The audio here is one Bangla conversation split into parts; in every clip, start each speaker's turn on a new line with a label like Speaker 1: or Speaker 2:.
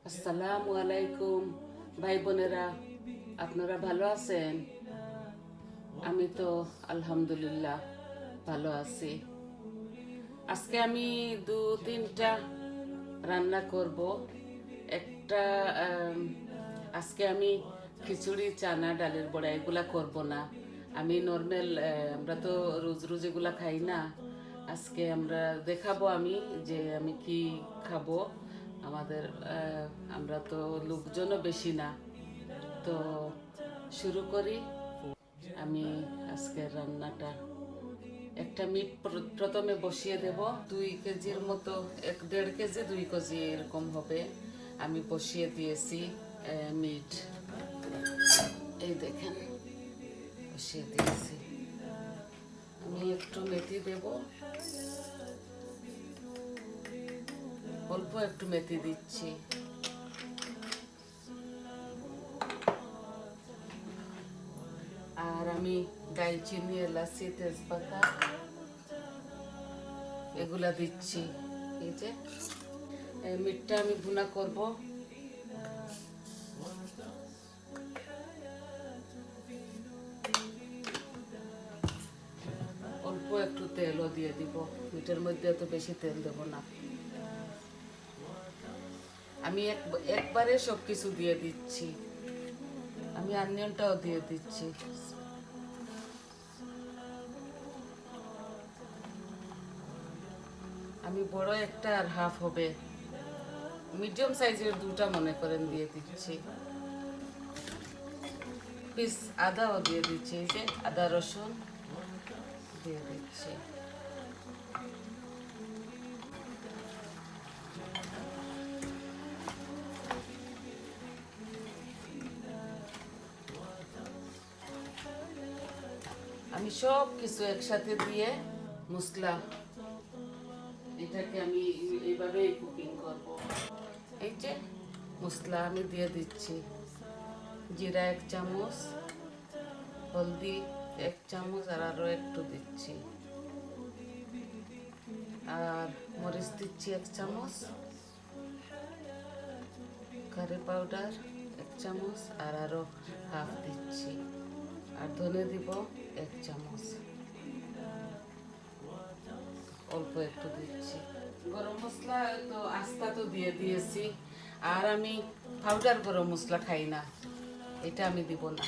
Speaker 1: আসসালামু আলাইকুম ভাই বোনেরা, আপনারা ভালো আছেন? আমি তো আলহামদুলিল্লাহ ভালো আছি। আজকে আমি তিনটা রান্না করব। একটা আজকে আমি খিচুড়ি, চানা, ডালের বড়া এগুলা করব না। আমি নর্মাল, আমরা তো রোজ রোজ এগুলা খাই না। আজকে আমরা দেখাবো আমি যে আমি কি খাবো। আমাদের আমরা তো লোকজনও বেশি না, তো শুরু করি। আমি আজকের রান্নাটা, একটা মিট প্রথমে বসিয়ে দেব। 2 কেজির মতো, 1.5 কেজি 2 কেজি এরকম হবে। আমি বসিয়ে দিয়েছি মিট, এই দেখেন বসিয়ে দিয়েছি। আমি একটু মেথি দেব, অল্প একটু মেথি দিচ্ছি। আর আমি দালচিনি, এলাচি, তেজপাতা এগুলা দিচ্ছি। এই যে মিটটা আমি ভুনা করব। অল্প একটু তেলও দিয়ে দিব, মিটের মধ্যে এত বেশি তেল দেব না। আমি একবারে সব কিছু দিয়ে দিচ্ছি। আমি অনিয়নটাও দিয়ে দিচ্ছি। আমি বড় একটা আর হাফ হবে, মিডিয়াম সাইজের 2টা মনে করেন দিয়ে দিচ্ছি। পিস আদাও দিয়ে দিচ্ছি, এই যে আদা রসুন দিয়ে দিচ্ছি। আমি সব কিছু একসাথে দিয়ে মশলা, এটাকে আমি এইভাবেই কুকিং করব। এই যে মশলা আমি দিয়ে দিচ্ছি। জিরা 1 চামচ, হলদি 1 চামচ, আর আরও একটু দিচ্ছি। আর মরিচ দিচ্ছি 1 চামচ, কারি পাউডার 1 চামচ, আর আরও হাফ দিচ্ছি। আর ধনে দিব 1 চামচ, অল্প একটু দিচ্ছি। গরম মশলা তো আস্তা তো দিয়ে দিয়েছি। আর আমি পাউডার গরম মশলা খাই না, এটা আমি দিব না।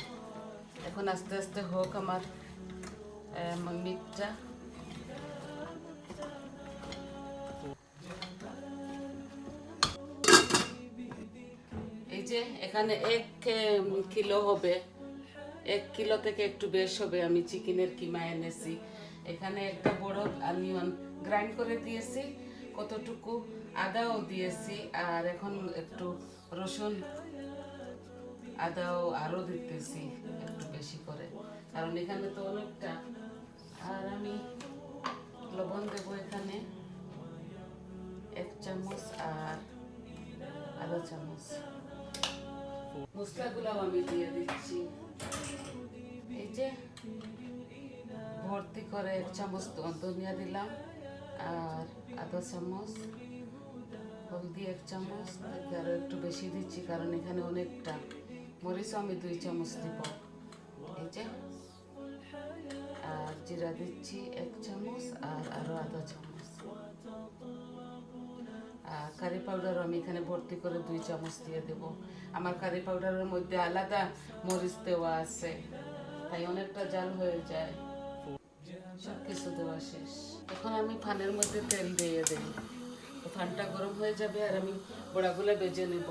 Speaker 1: এখন আস্তে আস্তে হোক আমার মিটটা। এই যে এখানে 1 কিলো হবে, 1 কিলো থেকে একটু বেশ হবে। আমি চিকেনের কিমা এনেছি। এখানে একটা বড় অনিয়ন গ্রাইন্ড করে দিয়েছি, কতটুকু আদাও দিয়েছি। আর এখন একটু রসুন, আদাও আরও দিতেছি একটু বেশি করে, কারণ এখানে তো অনেকটা। আর আমি লবণ দেব এখানে 1 চামচ আর আধা চামচ। মশলাগুলো আমি দিয়ে দিচ্ছি। এই যে ভর্তি করে 1 চামচ ধনিয়া দিলাম, আর আধা চামচ হলদি, 1 চামচ, আরও একটু বেশি দিচ্ছি কারণ এখানে অনেকটা। মরিচও আমি 2 চামচ দিব, এই যে। আর জিরা দিচ্ছি 1 চামচ, আর আরও আধা চামচ। আর কারি পাউডারও আমি এখানে ভর্তি করে 2 চামচ দিয়ে দেব। আমার কারি পাউডারের মধ্যে আলাদা মরিচ দেওয়া আছে, তাই অনেকটা জাল হয়ে যায়। সব কিছু দেওয়া শেষ। এখন আমি ফানের মধ্যে তেল দিয়ে দেব, তো ফানটা গরম হয়ে যাবে আর আমি বড়াগুলো ভেজে নেব।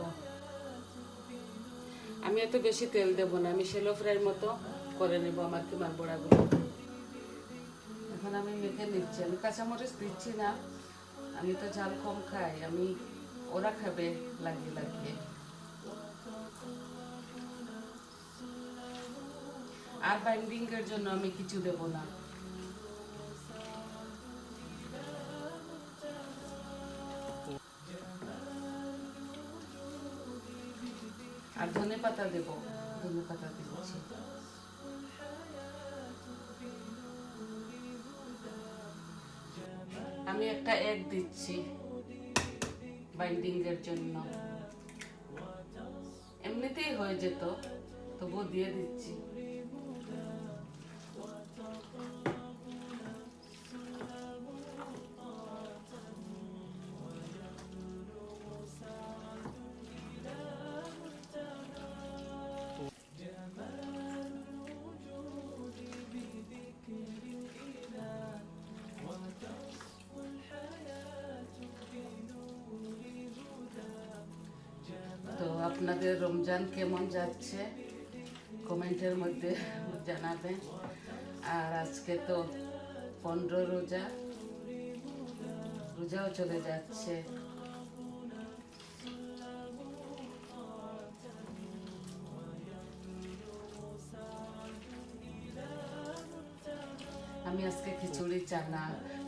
Speaker 1: আমি এত বেশি তেল দেব না, আমি শ্যালো ফ্রাইয়ের মতো করে নেব আমার কিমার বড়াগুলো। এখন আমি মেখে নিচ্ছি। আমি কাঁচামরিচ দিচ্ছি না, আমি তো ঝাল কম খাই। আমি ওরা খাবে লাগিয়ে লাগিয়ে। আর বাইন্ডিং এর জন্য আমি কিছু দেব না। আর ধনে পাতা দেব, ধনে পাতা দিচ্ছি। আমি একটা এগ দিচ্ছি বাইন্ডিং এর জন্য। এমনিতেই হয়ে যেত, তবুও দিয়ে দিচ্ছি। তো আপনাদের রমজান কেমন যাচ্ছে কমেন্টের মধ্যে জানাবেন। আর আজকে তো 15 রোজাও চলে যাচ্ছে। আমি আজকে খিচুড়ি, চানা,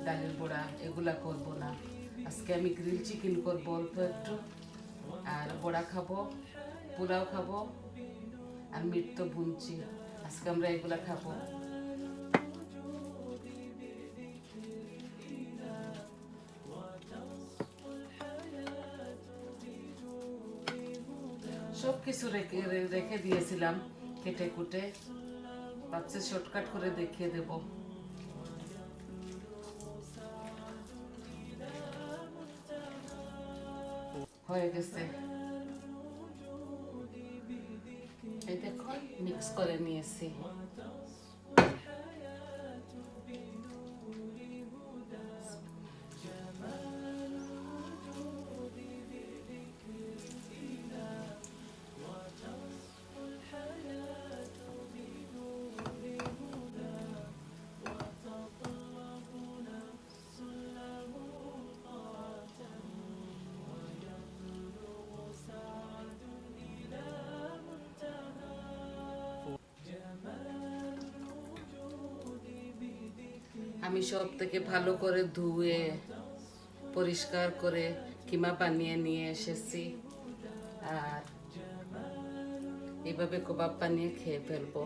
Speaker 1: ডালের বড়া এগুলা করব না। আজকে আমি গ্রিল চিকেন করবো অল্প একটু, আর বড়া খাবো, পোলাও খাবো, আর মিট তো বুনছি। আজকে আমরা এগুলা খাবো। সব কিছু রেখে দিয়েছিলাম কেটে কুটে, ভাবছি শর্টকাট করে দেখিয়ে দেব। হয়ে গেছে, এই দেখুন মিক্স করে নিয়েছি। আমি সব থেকে ভালো করে ধুয়ে পরিষ্কার করে কিমা বানিয়ে নিয়ে এসেছি, আর এইভাবে কাবাব বানিয়ে খেয়ে ফেলবো।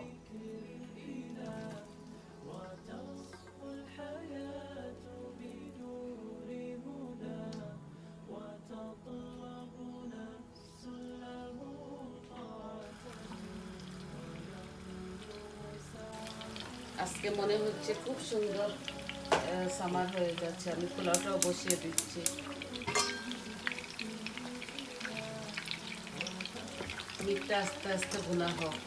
Speaker 1: আজকে মনে হচ্ছে খুব সুন্দর সামার হয়ে যাচ্ছে। আমি পোলাওটাও বসিয়ে দিচ্ছি। মিটটা আস্তে আস্তে ভুনা হোক।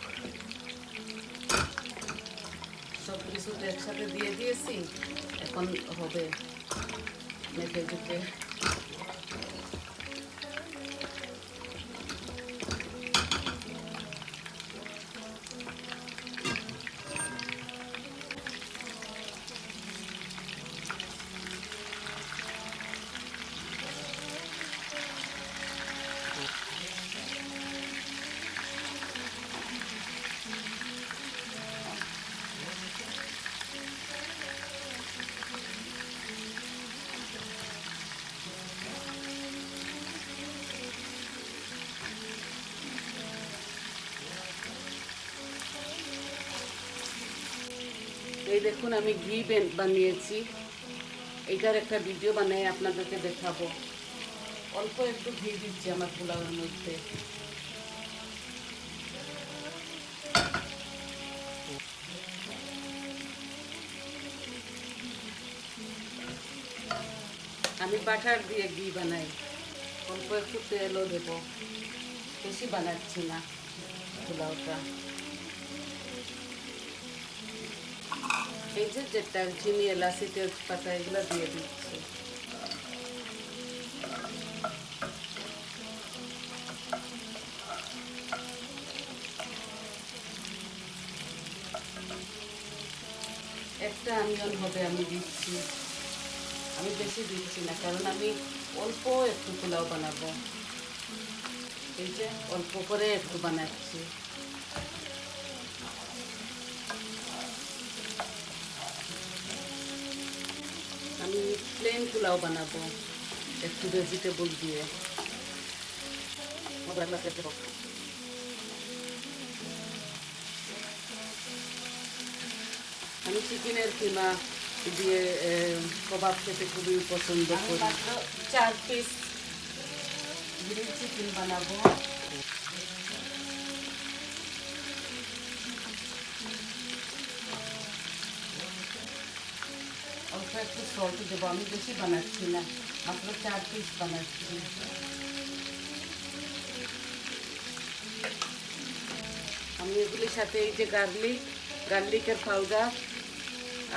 Speaker 1: সব কিছু তো একসাথে দিয়ে দিয়েছি, এখন হবে মেখে ঝুঁকে। এই দেখুন আমি ঘি বানিয়েছি, এইটার একটা ভিডিও বানিয়ে আপনাদেরকে দেখাবো। অল্প একটু ঘি দিচ্ছি আমার পোলাওয়ের মধ্যে। আমি বাটার দিয়ে ঘি বানাই, অল্প একটু তেলও দেবো, বেশি বানাচ্ছি না পোলাওটা। এই যে দারচিনি, এলাচি, তেজপাতা এগুলো দিয়ে দিচ্ছি। একটা অনিয়ন হবে আমি দিচ্ছি, আমি বেশি দিচ্ছি না, কারণ আমি অল্প একটু পোলাও বানাবো। এই যে অল্প করে একটু বানাচ্ছি। আমি প্লেন পোলাও বানাবো একটু ভেজিটেবল দিয়ে। আমি চিকেনের কিমা দিয়ে কাবাব খেতে খুবই পছন্দ করি। 4 পিস গ্রিল চিকেন বানাবো। একটু সল্ট দেবো, আমি বেশি বানাচ্ছি না, মাত্র 4 পিস বানাচ্ছি। আমি এগুলির সাথে এই যে গার্লিকের পাউডার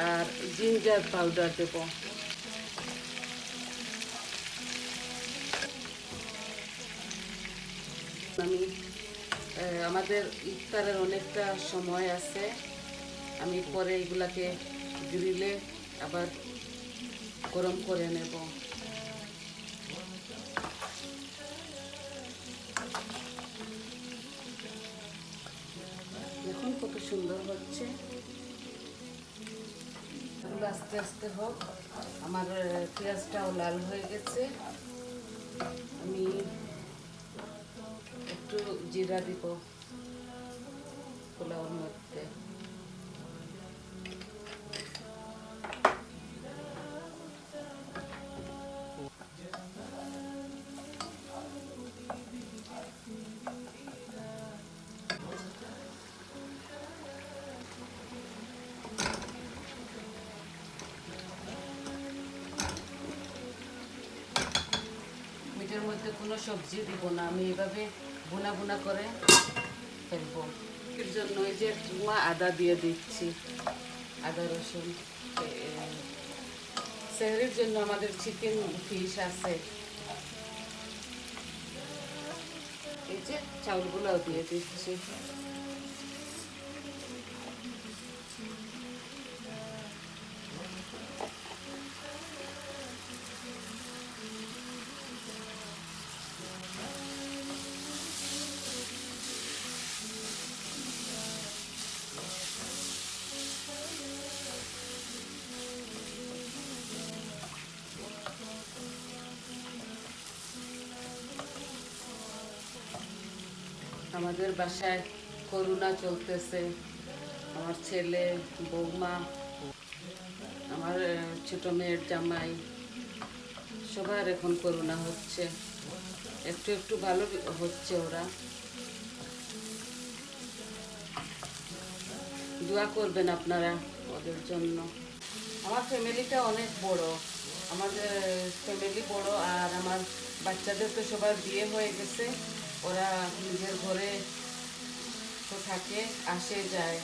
Speaker 1: আর জিঞ্জার পাউডার দেব। আমি আমাদের ইফতারের অনেকটা সময় আছে, আমি পরে এগুলাকে গ্রিলে আবার গরম করে নেব। দেখুন কত সুন্দর হচ্ছে। এগুলো আস্তে আস্তে হোক। আমার পেঁয়াজটাও লাল হয়ে গেছে। আমি একটু জিরা দিব পোলাওর মধ্যে। মিটের মধ্যে কোনো সবজি দিব না, আমি এভাবে ভুনা ভুনা করে ফেলবো। এর জন্য এই যে আদা দিয়ে দিচ্ছি, আদা রসুন। সেহরির জন্য আমাদের চিকেন ফিশ আছে। এই যে চাউলগুলোও দিয়ে দিচ্ছি। আমাদের বাসায় করোনা চলতেছে। আমার ছেলে, বৌমা, আমার ছোট মেয়ের জামাই, সবার এখন করোনা হচ্ছে। একটু একটু ভালো হচ্ছে ওরা। দোয়া করবেন আপনারা ওদের জন্য। আমার ফ্যামিলিটা অনেক বড়, আমাদের ফ্যামিলি বড়, আর আমার বাচ্চাদের তো সবার বিয়ে হয়ে গেছে। ওরা নিজের ঘরে তো থাকে, আসে যায়।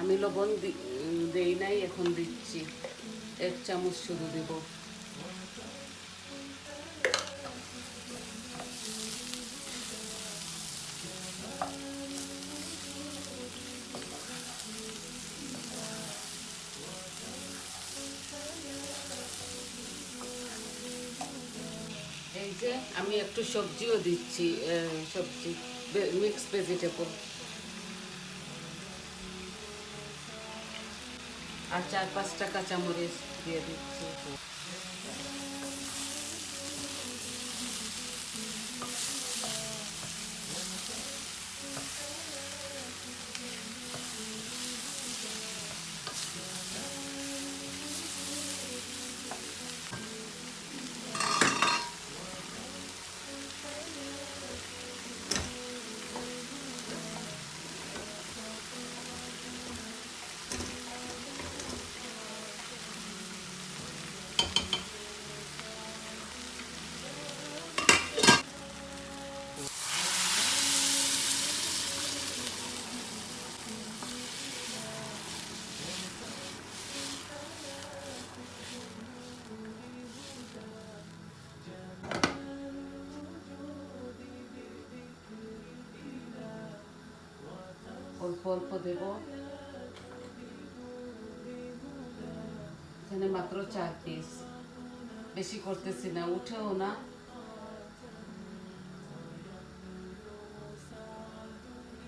Speaker 1: আমি লবণ দেই নাই, এখন দিচ্ছি। 1 চামচ শুধু দেব। এই যে আমি একটু সবজিও দিচ্ছি, সবজি মিক্স ভেজিটেবল, আর 4-5টা কাঁচামরিচ দিয়ে দিচ্ছি। অল্প অল্প দেব, এখানে মাত্র 4 পিস, বেশি করতেছি না, উঠেও না।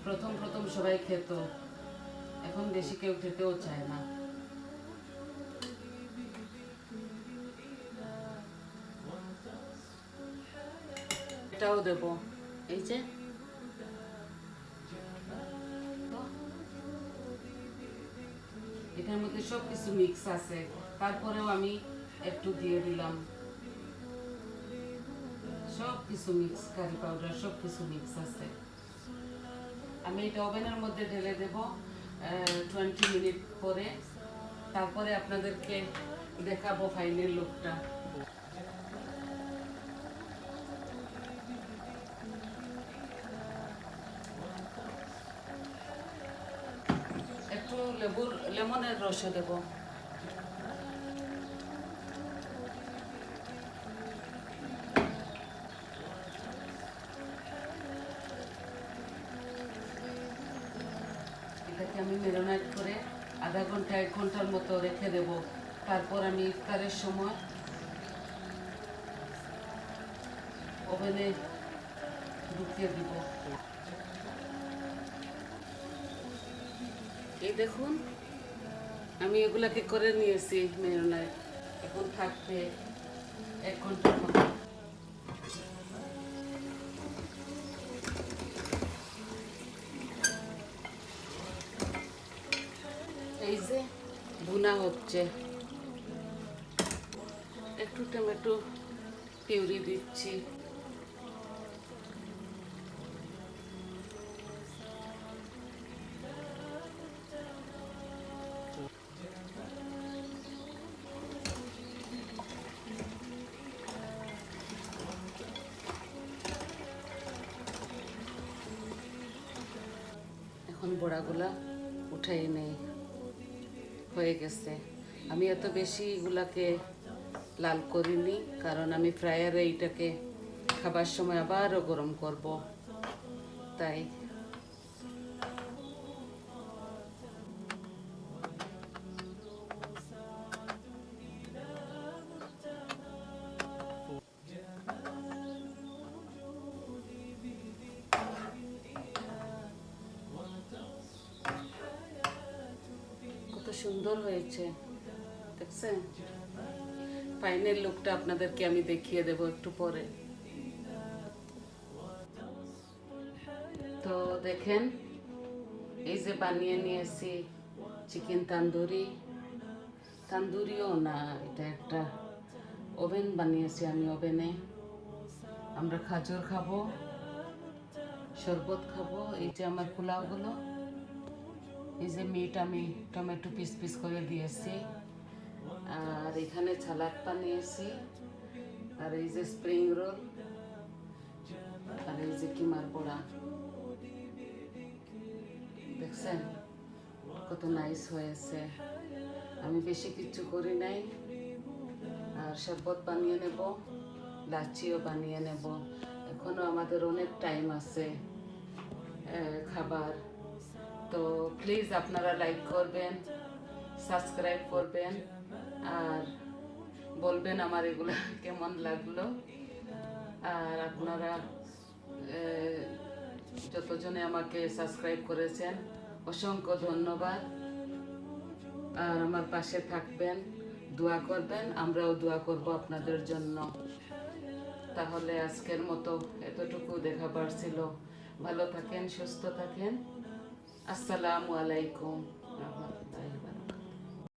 Speaker 1: প্রথম প্রথম সবাই খেত, এখন বেশি কেউ খেতেও চায় না। এটাও দেব, এই যে এটার মধ্যে সব কিছু মিক্স আছে, তারপরেও আমি একটু দিয়ে দিলাম। সব কিছু মিক্স, কারি পাউডার সব কিছু মিক্স আছে। আমি এটা ওভেনের মধ্যে ঢেলে দেব 20 মিনিট পরে, তারপরে আপনাদেরকে দেখাবো ফাইনাল লুকটা। একটু লেমনের রসও দেব। এটাকে আমি ম্যারিনেট করে আধা ঘন্টা 1 ঘন্টার মতো রেখে দেব। তারপর আমি ইফতারের সময় ওভেনে ঢুকিয়ে দিব। এই দেখুন, আমি এগুলাকে করে নিয়েছি ম্যারিনেট। এখন থাকবে 1 ঘন্টার মতো। এই যে ভুনা হচ্ছে, একটু টমেটো পিউরি দিচ্ছি। এখন বড়াগুলা উঠাই নেই, হয়ে গেছে। আমি এত বেশি এগুলাকে লাল করিনি, কারণ আমি ফ্রায়ারে এইটাকে খাবার সময় আবারও গরম করব, তাই। কত সুন্দর হয়েছে দেখছেন। ফাইনাল লুকটা আপনাদেরকে আমি দেখিয়ে দেব একটু পরে। তো দেখেন, এই যে বানিয়ে নিয়েছি চিকেন তান্দুরিও না, এটা একটা ওভেন বানিয়েছি আমি। ওভেনে আমরা খাজুর খাবো, শরবত খাবো। এই যে আমার পোলাওগুলো, এই যে মিট আমি টমেটো পিস পিস করে দিয়েছি, আর এখানে সালাদ বানিয়েছি, আর এই যে স্প্রিং রোল, আর এই যে কিমার বড়া। দেখছেন কত নাইস হয়েছে। আমি বেশি কিছু করি নাই। আর শরবত বানিয়ে নেব, লাচিও বানিয়ে নেব। এখনো আমাদের অনেক টাইম আছে খাবার। তো প্লিজ আপনারা লাইক করবেন, সাবস্ক্রাইব করবেন, আর বলবেন আমার এগুলো কেমন লাগলো। আর আপনারা যতজনে আমাকে সাবস্ক্রাইব করেছেন অসংখ্য ধন্যবাদ। আর আমার পাশে থাকবেন, দোয়া করবেন, আমরাও দোয়া করব আপনাদের জন্য। তাহলে আজকের মতো এতটুকু দেখাবার ছিল। ভালো থাকেন, সুস্থ থাকেন। আসসালামু আলাইকুম।